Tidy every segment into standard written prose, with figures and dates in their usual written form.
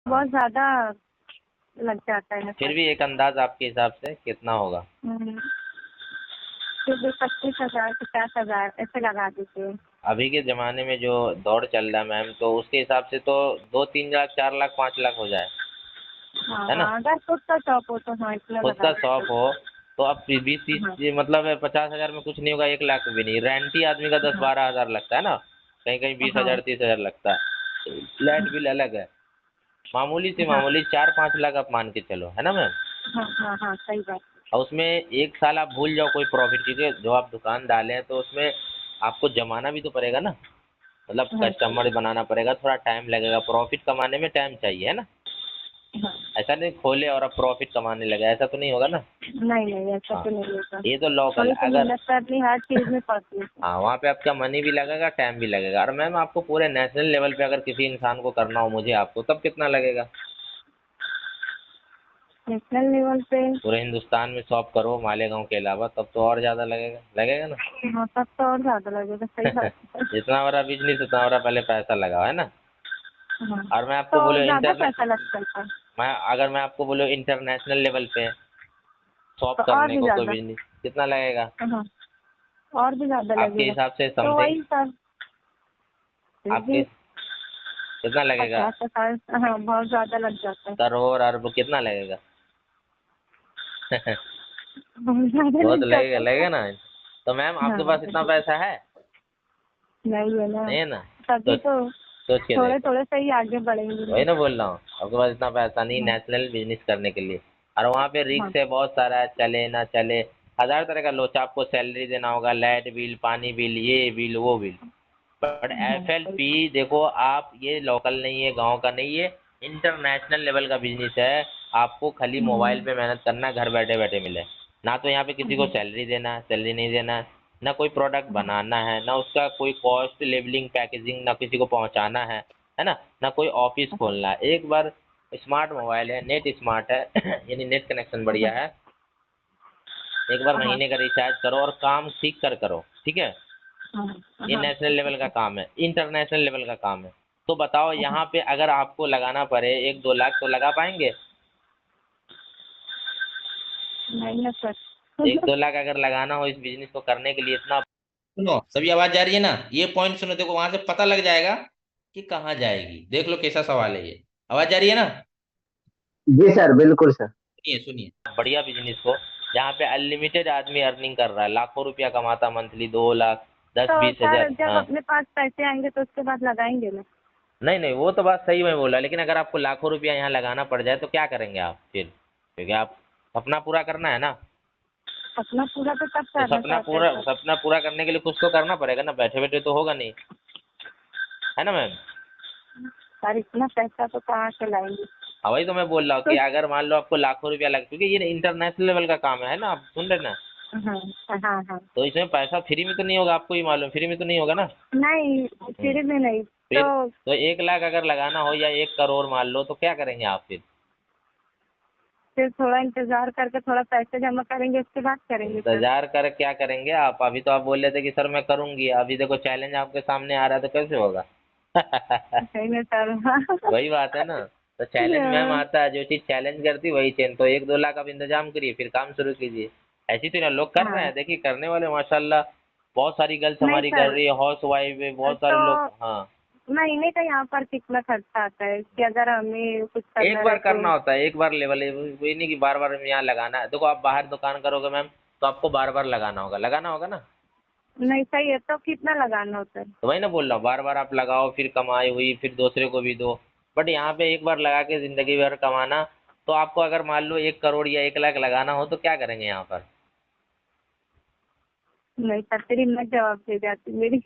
बहुत ज्यादा लग जाता है फिर सर। भी एक अंदाज आपके हिसाब से कितना होगा? फिर भी 25,000 50,000 ऐसे लगा दीजिए। अभी के ज़माने में जो दौर चल रहा है मैम, तो उसके हिसाब से तो 2-3 लाख 4 लाख 5 लाख हो जाए, हाँ है ना? हाँ, अगर खुद का शॉप हो तो हाँ इतना खुद लगा का शॉप दीजिए। हो तो अब 20-30 हाँ मतलब 50,000 में कुछ नहीं होगा, 1 लाख में भी नहीं। रेंट ही आदमी का दस हाँ बारह हजार लगता है ना, कहीं कहीं बीस हाँ हजार 30,000 लगता है। लाइट बिल अलग है, मामूली से हाँ मामूली 4-5 लाख आप मान के चलो, है ना मैम? हाँ हाँ हाँ, सही बात। और उसमें 1 साल आप भूल जाओ कोई प्रॉफिट, क्योंकि जो आप दुकान डाले हैं तो उसमें आपको जमाना भी तो पड़ेगा ना, मतलब हाँ सही कस्टमर बनाना पड़ेगा, थोड़ा टाइम लगेगा, प्रॉफिट कमाने में टाइम चाहिए, है ना? है। हाँ, ऐसा नहीं खोले और अब प्रॉफिट कमाने लगे, ऐसा तो नहीं होगा ना। नहीं नहीं, ऐसा हाँ, तो नहीं होगा। ये तो लोकल थोड़ी है। सी अगर मेहनत करनी हर चीज में पड़ती है। हाँ, वहाँ पे आपका मनी भी लगेगा, टाइम भी लगेगा। और मैम आपको पूरे नेशनल लेवल पे अगर किसी इंसान को करना हो, मुझे आपको, तब कितना लगेगा? नेशनल लेवल पे। पूरे हिंदुस्तान में शॉप करो मालेगांव के अलावा, तब तो और ज़्यादा लगेगा, लगेगा ना? हाँ, तब तो और ज्यादा लगेगा, सही बात है। जितना बड़ा बिजनेस उतना बड़ा पहले पैसा लगाओ, है ना? हाँ, और मैं आपको तो बोलूँ ज्यादा पैसा लग जाता है। अगर मैं आपको बोलूँ इंटरनेशनल लेवल पे शॉप तो और करने भी को, कोई ज्यादा। बिजनेस कितना लगेगा हाँ, और भी ज्यादा आपके लगेगा। हिसाब से तो समथिंग? वही सर, फिर आपके भी कितना लगेगा? 50 50, हाँ बहुत ज्यादा लग जाता है। करोड़ अरब कितना लगेगा? बहुत ज्यादा बहुत लग लगेगा, जाता है लगेगा सर। ना? तो मैम आपके हाँ, पास इतना पैसा है? नहीं है ना, नहीं है ना? तभी सोच तो सोच के थोड़े देखो। थोड़े से ही आगे बढ़ेंगे वही लोग। ना बोल रहा हूँ, आपके पास इतना पैसा नहीं हाँ नेशनल बिजनेस करने के लिए। और वहाँ पे हाँ रिस्क है बहुत सारा है, चले ना चले, हजार तरह का लोचा, आपको सैलरी देना होगा, लाइट बिल, पानी बिल, ये बिल, वो बिल। बट हाँ, एफ एल सही। पी देखो आप, ये लोकल नहीं है, गांव का नहीं है, इंटरनेशनल लेवल का बिजनेस है। आपको खाली मोबाइल हम्म, पे मेहनत करना है, घर बैठे बैठे मिले। ना तो यहाँ पे किसी को हम्म, सैलरी देना है, सैलरी नहीं देना है, ना कोई प्रोडक्ट हाँ बनाना है, ना उसका कोई कॉस्ट लेबलिंग पैकेजिंग, ना किसी को पहुँचाना है ना? ना कोई ऑफिस हाँ खोलना है। एक बार स्मार्ट मोबाइल है, नेट स्मार्ट है, यानी नेट कनेक्शन बढ़िया हाँ है, एक बार हाँ महीने का रिचार्ज करो और काम सीख कर करो, ठीक है? हाँ ये हाँ, नेशनल ठीक है लेवल का सर। काम है, इंटरनेशनल लेवल का काम है। तो बताओ हाँ, यहाँ पे अगर आपको लगाना पड़े 1-2 लाख, तो लगा पाएंगे? नहीं ना सर। 1-2 लाख अगर लगाना हो इस बिजनेस को करने के लिए, इतना सुनो, सभी आवाज जा रही है ना? ये पॉइंट सुनो, देखो वहां से पता लग जाएगा कि कहाँ जाएगी। देख लो कैसा सवाल है ये। आवाज जा रही है ना? जी सर, बिल्कुल सर। सुनिए सुनिए, बढ़िया बिजनेस को, जहाँ पे अनलिमिटेड आदमी अर्निंग कर रहा है, लाखों रुपया कमाता मंथली, 2 लाख, दस तो बीस सर हजार जब हाँ। अपने पास पैसे आएंगे तो उसके बाद लगाएंगे ना। नहीं नहीं, वो तो बात सही में बोला, लेकिन अगर आपको लाखों रुपया यहाँ लगाना पड़ जाए तो क्या करेंगे आप फिर? क्योंकि आप सपना पूरा करना है ना। अपना पूरा तो तब तो करना चाहते हैं सर। सपना पूरा करने के लिए कुछ तो करना पड़ेगा ना, बैठे बैठे तो होगा नहीं, है ना मैम? सर इतना पैसा तो कहाँ से लाएंगे। हाँ, वही तो मैं बोल रहा हूँ तो कि अगर मान लो आपको लाखों रुपया लग, क्योंकि ये इंटरनेशनल लेवल का काम है ना, आप सुन रहे ना? हाँ हाँ हाँ, तो इसमें पैसा फ्री में तो नहीं होगा, आपको ही मालूम, फ्री में तो नहीं होगा ना। नहीं हम्म, फ्री में नहीं। फिर तो तो 1 लाख अगर लगाना हो या 1 करोड़ मान लो, तो क्या करेंगे आप फिर? फिर थोड़ा इंतजार करके थोड़ा पैसे जमा करेंगे, उसके बाद करेंगे सर। इंतजार कर क्या करेंगे आप? अभी तो आप बोल रहे थे कि सर मैं करूंगी, अभी देखो चैलेंज आपके सामने आ रहा है, तो कैसे होगा? सही में सर। हाँ वही बात है ना। तो चैलेंज मैम आता है, जो चीज चैलेंज करती है वही चैन। तो 1-2 लाख आप इंतजाम करिए, फिर काम शुरू कीजिए। ऐसी तो ना लोग कर रहे हाँ, हैं, देखिए करने वाले माशाल्लाह, बहुत सारी गर्ल्स नहीं हमारी कर सर। रही है, हाउस वाइफ है, बहुत सारे लोग। तो हाँ, महीने का यहाँ पर कितना खर्चा आता है कि अगर हमें कुछ एक करना बार रहे तो। करना होता है, एक बार लेवल है, वही नहीं कि बार बार यहाँ लगाना है। देखो आप बाहर दुकान करोगे मैम, तो आपको बार बार लगाना होगा ना। नहीं सही है, तो कितना लगाना होता है। तो वही ना बोल रहा हूँ, बार बार आप लगाओ, फिर कमाई हुई, फिर दूसरे को भी दो। बट यहाँ पे एक बार लगा के जिंदगी भर कमाना। तो आपको अगर मान लो 1 करोड़ या 1 लाख लगाना हो, तो क्या करेंगे यहाँ पर? नहीं सर, तेरी हिम्मत जवाब दे जाती मेरी,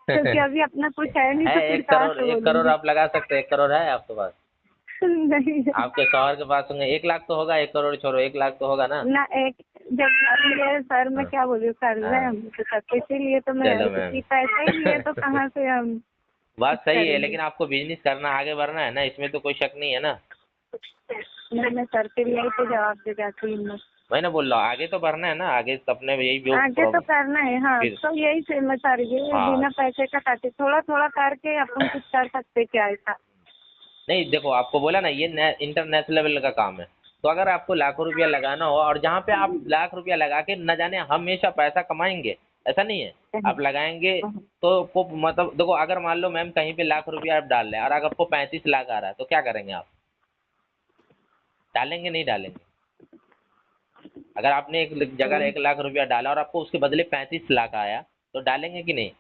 क्योंकि अभी अपना कुछ है नहीं है तो फिर एक कहाँ करोड़ से 1 करोड़ बोलूंगी। आप लगा सकते हैं, 1 करोड़ है आपके पास? नहीं आपके शौहर के पास होंगे, 1 लाख तो होगा, 1 करोड़ छोड़ो, 1 लाख तो होगा ना? ना एक, जब ये सर मैं हाँ क्या बोलूँ, कर रहे हैं हाँ, हम तो सर, इसीलिए तो मैं चलो मैम। क्योंकि पैसा ही नहीं है तो कहाँ से हम कुछ बात सही है, करेंगे। लेकिन आपको बिजनेस करना, आगे बढ़ना है ना, इसमें तो कोई शक नहीं है ना। नहीं मैं सर के लिए तो जवाब दे जाती हूँ हिम्मत। मैं ना बोल रहा हूँ, आगे तो बढ़ना है ना, आगे सपने में यही जो आगे तो करना है, हाँ फिर तो यही से मैं सर ये हाँ, बिना पैसे का खाते थोड़ा थोड़ा करके अपन कुछ कर सकते क्या ऐसा। नहीं देखो, आपको बोला ना ये इंटरनेशनल लेवल का काम है। तो अगर आपको लाखों रुपया लगाना हो, और जहाँ पे आप लाख रुपया लगा के न जाने हमेशा पैसा कमाएंगे, ऐसा नहीं है। आप लगाएंगे तो आपको मतलब देखो, अगर मान लो मैम कहीं पे लाख रुपया आप डाल रहे हैं और अगर आपको 35 लाख आ रहा है तो क्या करेंगे आप? डालेंगे नहीं डालेंगे? अगर आपने एक जगह 1 लाख रुपया डाला और आपको उसके बदले 35 लाख आया तो डालेंगे कि नहीं?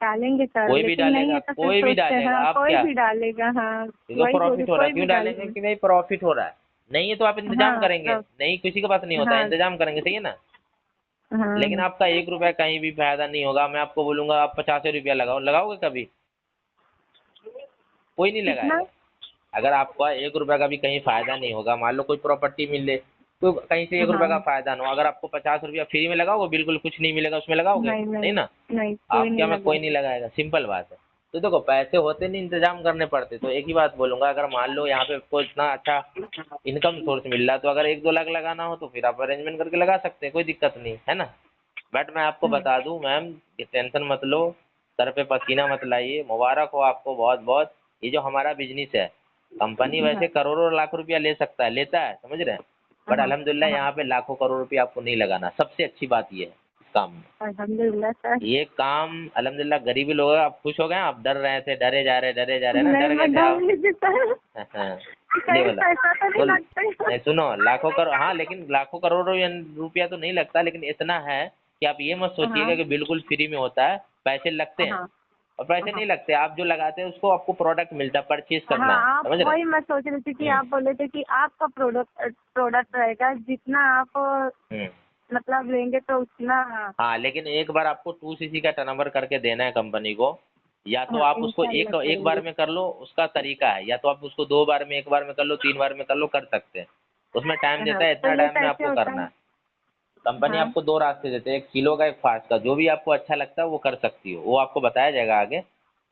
डालेंगे सर, कोई भी लेकिन नहीं डालेगा, है तो फिर कोई भी सोचते हैं, डालेगा। हाँ, आप कोई क्या, भी डालेगा, हाँ, देखो वही बोल रही, प्रॉफिट हो रहा है कोई भी क्यों डालेंगे? डालेगा। कि भाई प्रॉफिट हो रहा है। नहीं है तो आप इंतजाम हाँ करेंगे, नहीं किसी के पास नहीं होता है, हाँ इंतजाम करेंगे, सही है ना। लेकिन हाँ। आपका 1 रुपया कहीं भी फायदा नहीं होगा। मैं आपको बोलूंगा आप 85 रुपया लगाओ, लगाओगे कभी? कोई नहीं कितना? लगाएगा। अगर आपका 1 रुपया का भी कहीं फायदा नहीं होगा, मान लो कोई प्रॉपर्टी मिले तो कहीं से 1 रुपया का हाँ, फायदा ना हो, अगर आपको 50 रुपया फ्री में लगाओगे, बिल्कुल कुछ नहीं मिलेगा उसमें, लगाओगे नहीं नहीं नहीं ना? नहीं, कोई आप नहीं क्या में कोई नहीं लगाएगा। लगाएगा, सिंपल बात है। तो देखो पैसे होते नहीं, इंतजाम करने पड़ते। तो एक ही बात बोलूंगा, अगर मान लो यहाँ पे आपको इतना अच्छा इनकम सोर्स मिल रहा है तो अगर 1-2 लाख लगाना हो तो फिर आप अरेंजमेंट करके लगा सकते हैं, कोई दिक्कत नहीं है ना। बट मैं आपको बता दूं मैम, ये टेंशन मत लो, सर पे पसीना मत लाइए, मुबारक हो आपको बहुत बहुत। ये जो हमारा बिजनेस है, कंपनी वैसे हाँ करोड़ों लाख रुपया ले सकता है, लेता है, समझ रहे हैं, बट हाँ अल्हम्दुलिल्लाह हाँ, यहाँ पे लाखों करोड़ रुपया आपको नहीं लगाना। सबसे अच्छी बात ये है इस काम में। अल्हम्दुलिल्लाह सर। ये काम अल्हम्दुलिल्लाह गरीबी लोग, आप खुश हो गए, आप डर रहे थे, डरे जा रहे हैं ना, नहीं, डर गए मैं थे डर आप। रही थी सर, हाँ, ये कहीं वाला। पैसा तो नहीं तो लगता है। नहीं सुनो, लाखों करोड़, हाँ लेकिन लाखों करोड़ों रुपया तो नहीं लगता, लेकिन इतना है कि आप ये मत हाँ सोचिएगा कि बिल्कुल फ्री में होता है, पैसे लगते हैं। हाँ और पैसे हाँ नहीं लगते, आप जो लगाते हैं उसको आपको प्रोडक्ट मिलता है, परचेज हाँ, करना है, आप समझ रहे वही मैं सोच रही थी कि हैं? आप बोले थे कि आपका प्रोडक्ट प्रोडक्ट रहेगा, जितना आप हम्म। मतलब लेंगे तो उतना। हाँ लेकिन एक बार आपको 2 cc का टर्नओवर करके देना है कंपनी को। या तो हाँ, आप उसको इंशाल्लाह एक एक बार करेंगे। में कर लो, उसका तरीका है, या तो आप उसको 2 बार में, 1 बार में कर लो, 3 बार में कर लो, कर सकते हैं। उसमें टाइम हाँ, देता है, तो इतना ये टाइम में कैसे आपको होता करना है? है। कंपनी हाँ आपको 2 रास्ते देते हैं, एक स्लो का, एक फास्ट का, जो भी आपको अच्छा लगता है वो कर सकती हो, वो आपको बताया जाएगा आगे,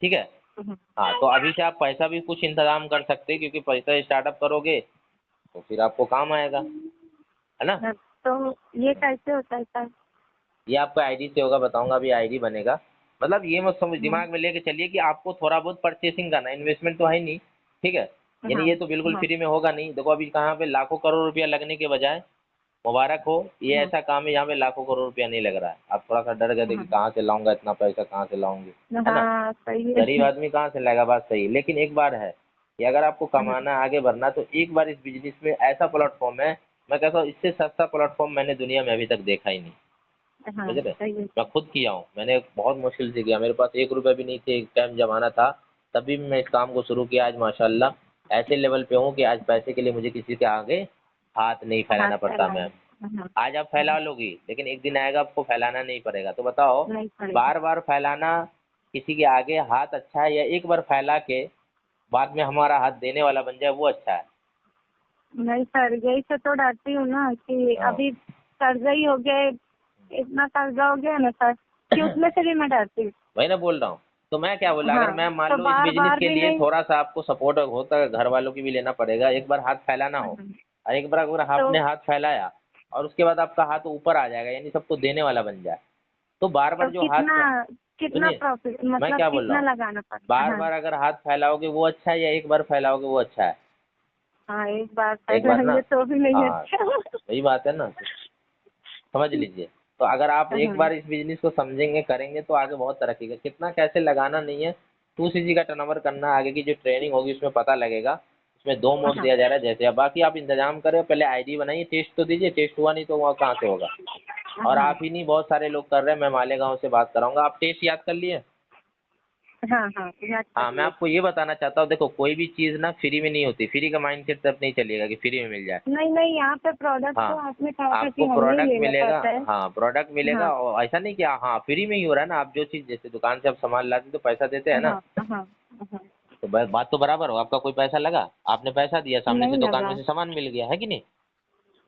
ठीक है। हाँ, हाँ तो अभी से आप पैसा भी कुछ इंतजाम कर सकते हैं, क्योंकि पैसा स्टार्टअप करोगे तो फिर आपको काम आएगा, है ना। हाँ, तो ये कैसे होता है सर? ये आपको आईडी से होगा, बताऊंगा अभी आईडी बनेगा। मतलब ये मत समझ, हाँ दिमाग में लेके चलिए कि आपको थोड़ा बहुत परचेसिंग करना है, इन्वेस्टमेंट तो है नहीं, ठीक है। यानी हाँ ये तो बिल्कुल हाँ फ्री में होगा नहीं। देखो अभी कहाँ पे लाखों करोड़ रुपया लगने के बजाय, मुबारक हो, ये हाँ ऐसा काम है यहाँ पे लाखों करोड़ रुपया नहीं लग रहा है। आप थोड़ा सा डर गए थे कि हाँ कहाँ से लाऊंगा इतना पैसा, कहाँ से लाऊंगे, है ना। हाँ, सही गरीब है। आदमी कहाँ से लाएगा, बात सही है। लेकिन एक बार है कि अगर आपको हाँ कमाना है, आगे बढ़ना, तो एक बार इस बिजनेस में ऐसा प्लेटफॉर्म है, मैं कहता हूँ इससे सस्ता प्लेटफॉर्म मैंने दुनिया में अभी तक देखा ही नहीं, हाँ, समझ रहे। सही है। मैं खुद किया हूँ, मैंने बहुत मुश्किल से किया, मेरे पास 1 रुपया भी नहीं थे, एक टाइम जमाना था, तभी भी मैं इस काम को शुरू किया। आज माशाल्लाह ऐसे लेवल पे हूँ कि आज पैसे के लिए मुझे किसी के आगे हाथ नहीं हाथ फैलाना पड़ता मैम। फैलाना। हाँ आज आप फैला लोगी, लेकिन एक दिन आएगा आपको फैलाना नहीं पड़ेगा। तो बताओ, नहीं पड़ेगा। बार बार फैलाना किसी के आगे हाथ अच्छा है, या एक बार फैला के बाद में हमारा हाथ देने वाला बन जाए वो अच्छा है? नहीं सर, यही से तो डरती हूँ ना कि हाँ। अभी कर्जा ही हो गया, इतना कर्जा हो गया ना सर कि उसमें से भी मैं डरती हूँ। वही ना बोल रहा हूँ। तो मैं क्या बोला, अगर हाँ, मैं मान तो लो इस बार बिजनेस बार के भी लिए नहीं। थोड़ा सा आपको सपोर्ट होता है, घर वालों की भी लेना पड़ेगा, एक बार हाथ फैलाना हो, और एक बार अगर तो आपने हाथ फैलाया और उसके बाद आपका हाथ ऊपर आ जाएगा, यानी सबको देने वाला बन जाए, तो बार बार जो कितना हाथ, कितना सुनिए प्रॉफिट, मैं मतलब क्या बोल रहा कितना हूँ, लगाना पड़ता है? बार हाँ बार अगर हाथ फैलाओगे वो अच्छा है, या एक बार फैलाओगे वो अच्छा है? हाँ, एक बार एक बार ना, फैलाएंगे तो भी नहीं हाँ अच्छा। वही बात है ना, समझ लीजिए। तो अगर आप एक हाँ बार इस बिजनेस को समझेंगे, करेंगे, तो आगे बहुत तरक्की का, कितना कैसे लगाना नहीं है, 2 cc का टर्नओवर करना, आगे की जो ट्रेनिंग होगी उसमें पता लगेगा। उसमें 2 मोड हाँ दिया जा रहा है जैसे, अब बाकी आप इंतजाम करें, पहले आईडी बनाइए, टेस्ट तो दीजिए, टेस्ट हुआ नहीं तो वहाँ कहाँ से होगा। और हाँ आप ही नहीं, बहुत सारे लोग कर रहे हैं, मैं मालेगांव से बात कराऊंगा। आप टेस्ट याद कर लिए? हाँ हाँ, याद कर हाँ मैं लिए। आपको ये बताना चाहता हूँ, देखो कोई भी चीज़ ना फ्री में नहीं होती, फ्री का माइंडसेट तब नहीं चलेगा कि फ्री में मिल जाए। नहीं नहीं, यहाँ पे प्रोडक्ट हाँ तो आपने कहा था कि आपको हमें ही प्रोडक्ट लेना मिलेगा, पड़ता है। हाँ प्रोडक्ट मिलेगा, हाँ और ऐसा नहीं कि हाँ फ्री में ही हो रहा है ना। आप जो चीज़, जैसे दुकान से आप सामान लाते तो पैसा देते हैं हाँ ना, हाँ हाँ, तो बात तो बराबर हो, आपका कोई पैसा लगा, आपने पैसा दिया, सामने से नहीं दुकान में लगा। से सामान मिल गया, है कि नहीं।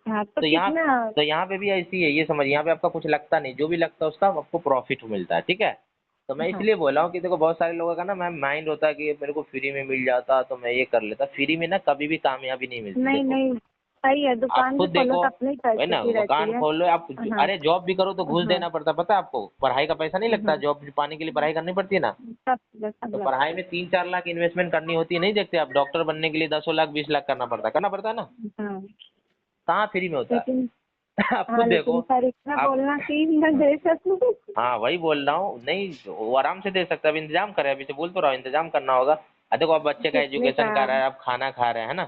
हाँ, तो तो यहाँ कितना? तो यहाँ पे भी ऐसी है, ये समझ, यहाँ पे आपका कुछ लगता नहीं, जो भी लगता है उसका आपको प्रॉफिट मिलता है, ठीक है। तो मैं हाँ इसलिए बोला हूँ कि देखो बहुत सारे लोगों का ना मैं माइंड होता है कि मेरे को फ्री में मिल जाता तो मैं ये कर लेता। फ्री में ना कभी भी कामयाबी नहीं मिलती, नहीं देखो। नहीं सही है, आप दुकान खुद भी खोलो देखो, तो अपने ही वही ना, पैसे की रहती दुकान है। खोल लो आप। हाँ अरे जॉब भी करो तो घूस हाँ देना पड़ता, पता है आपको? पढ़ाई का पैसा नहीं लगता, हाँ, जॉब पाने के लिए पढ़ाई करनी पड़ती है ना। सब तो लगता पढ़ाई में 3-4 लाख इन्वेस्टमेंट करनी होती है, नहीं देखते आप? डॉक्टर बनने के लिए 10 लाख 20 लाख करना पड़ता है ना। है। हाँ कहाँ फ्री में होता लेकिन, है? आप हाँ खुद देखो। लेकिन सर इतना आप, बोलना कि मैं दे सकूँ। हाँ वही बोल रहा हूँ, नहीं वो आराम से दे सकता है, अब इंतजाम करे, अभी से बोल तो रहा हूँ इंतजाम करना होगा। देखो आप बच्चे का कितने एजुकेशन का? कर रहा है, आप खाना खा रहे हैं ना,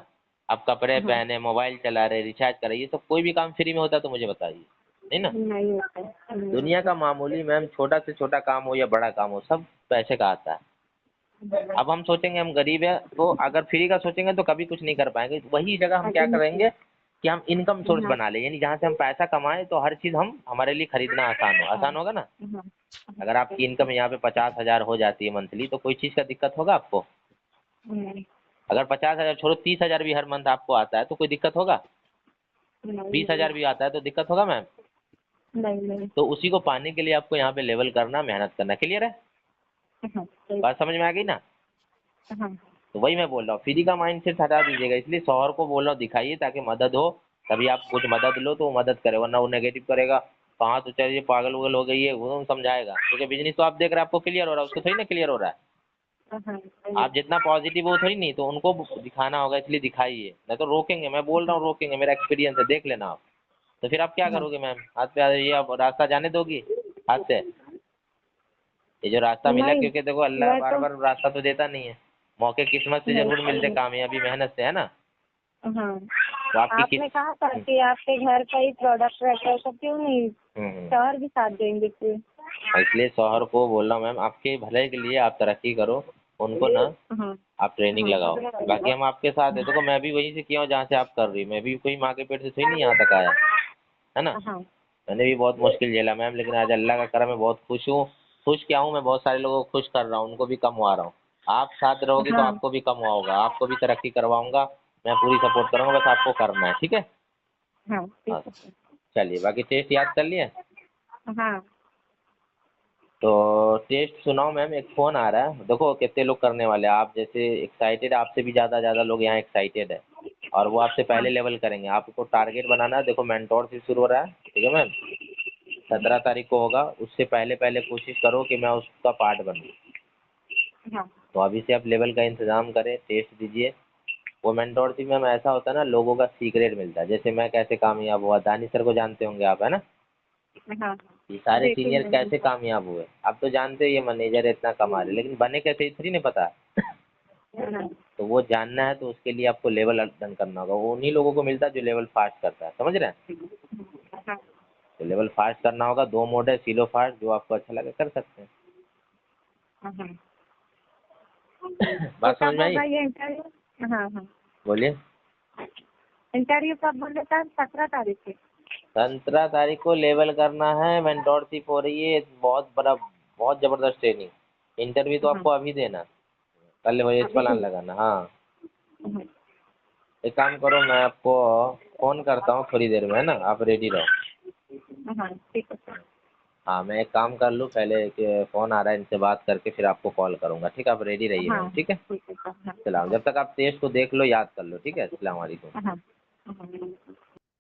आप कपड़े हाँ पहने, मोबाइल चला रहे, रिचार्ज कर रहे, ये सब कोई भी काम फ्री में होता है तो मुझे बताइए, नहीं ना। नहीं होता है, नहीं दुनिया होता का मामूली मैम, छोटा से छोटा काम हो या बड़ा काम हो, सब पैसे का आता है। है। अब हम सोचेंगे हम गरीब है, तो अगर फ्री का सोचेंगे तो कभी कुछ नहीं कर पाएंगे। वही जगह हम क्या अभी करेंगे कि हम इनकम सोर्स हाँ बना लें, यानी जहाँ से हम पैसा कमाएं तो हर चीज़ हम हमारे लिए खरीदना आसान हो, हाँ आसान होगा ना। हाँ, अगर आपकी इनकम यहाँ पे 50,000 हो जाती है मंथली, तो कोई चीज़ का दिक्कत होगा आपको? नहीं अगर 50,000 छोड़ो, 30,000 भी हर मंथ आपको आता है तो कोई दिक्कत होगा? नहीं 20,000 भी आता है तो दिक्कत होगा मैम? नहीं नहीं। तो उसी को पाने के लिए आपको यहाँ पे लेवल करना, मेहनत करना। क्लियर है? हाँ सही। बात समझ में आ गई ना? हाँ तो वही मैं बोल रहा हूँ, फ्री का माइंड सेट हटा दीजिएगा। इसलिए शौहर को बोल रहा हूँ दिखाइए, ताकि मदद हो, तभी आप कुछ मदद लो तो वो मदद करे, वरना वो नेगेटिव करेगा। कहाँ तो चलिए पागल उगल हो गई है, वो समझाएगा, क्योंकि बिजनेस तो आप देख रहे हैं, आपको क्लियर हो रहा है, उसको थोड़ी ना क्लियर हो रहा है। हाँ सही है। आप जितना पॉजिटिव हो थोड़ी नहीं, तो उनको दिखाना होगा, इसलिए दिखाइए, नहीं तो रोकेंगे। मैं बोल रहा हूँ रोकेंगे, मेरा एक्सपीरियंस है, देख लेना आप। तो फिर आप क्या हाँ करोगे मैम? हाथ पे ये आप रास्ता जाने दोगी हाथ से? ये जो रास्ता मिला, नहीं क्योंकि देखो अल्लाह मैं बार तो बार रास्ता तो देता नहीं है, मौके किस्मत से नहीं जरूर सही मिलते, है। कामयाबी मेहनत से, है ना। हाँ तो आपकी आपने कहा था कि आपके घर का ही प्रोडक्ट रहता है, तो क्यों नहीं हम्म। शहर भी साथ देंगे फिर। इसलिए शौहर को बोल रहा हूँ मैम, आपके भले के लिए आप तरक्की करो, उनको ना हाँ आप ट्रेनिंग लगाओ। बाकी हम आपके साथ है, देखो मैं भी वहीं से किया हूँ जहाँ से आप कर रही, मैं भी कोई माँ के पेट से थोड़ी नहीं यहाँ तक आया, है ना। हाँ मैंने भी बहुत मुश्किल झेला मैम, लेकिन आज अल्लाह का करम है, बहुत खुश हूँ। खुश क्या हूँ, मैं बहुत सारे लोगों को खुश कर रहा हूँ, उनको भी कमवा रहा हूँ। आप साथ रहोगे तो हाँ आपको भी कमवा होगा, आपको भी तरक्की करवाऊंगा। मैं पूरी सपोर्ट करूंगा, बस आपको करना है, ठीक है। हाँ ठीक हाँ, है। चलिए बाकी टेस्ट याद कर लिए? हाँ तो टेस्ट सुनाओ मैम, एक फ़ोन आ रहा है, देखो कितने लोग करने वाले हैं। आप जैसे एक्साइटेड, आपसे भी ज़्यादा लोग यहाँ एक्साइटेड है, और वो आपसे हाँ पहले लेवल करेंगे। आपको टारगेट बनाना है, देखो मेंटोर से शुरू हो रहा है, ठीक है मैम। 17 तारीख को होगा, उससे पहले पहले कोशिश करो कि मैं उसका पार्ट बनूँ। हाँ तो अभी से आप लेवल का इंतज़ाम करें, टेस्ट दीजिए। वो मेंटोरशिप में ऐसा होता है ना, लोगों का सीक्रेट मिलता है। जैसे मैं कैसे कामयाब हुआ, दानिश सर को जानते होंगे आप, है ना। हाँ ये सारे देखे सीनियर मैंने। कैसे कामयाब हुए, आप तो जानते हो, ये मैनेजर है, इतना कमा रहे, लेकिन बने कैसे इतनी नहीं पता। हाँ तो वो जानना है, तो उसके लिए आपको लेवल डन करना होगा। वो उन्हीं लोगों को मिलता है जो लेवल फास्ट करता है, समझ रहे हैं। हाँ तो लेवल फास्ट करना होगा, 2 मोड है, सिलो फास्ट, जो आपको अच्छा लगे कर सकते हैं। हाँ। तो बात समझ कब में आई? होगा ये इंटरव्यू? हाँ हाँ बोलिए। इंटरव्यू कब बोले था? 17 तारीख से। 17 तारीख को लेवल करना है, मेंटोरशिप हो रही है, बहुत बड़ा, बहुत ज़बरदस्त ट्रेनिंग। इंटरव्यू तो हाँ आपको अभी देना, कल वही अभी प्लान से। लगाना। हाँ, हाँ एक काम करो, मैं आपको फ़ोन करता हूँ थोड़ी देर में, है ना, आप रेडी रहो। हाँ ठीक है सर। हाँ, मैं एक काम कर लूँ पहले, कि फ़ोन आ रहा है, इनसे बात करके फिर आपको कॉल करूँगा, ठीक है। आप रेडी रहिए हाँ मैम, ठीक है। ठीक है सर। हाँ सलाम, जब तक आप टेस्ट को देख लो, याद कर लो, ठीक है। अस्सलाम वालेकुम। हाँ हाँ।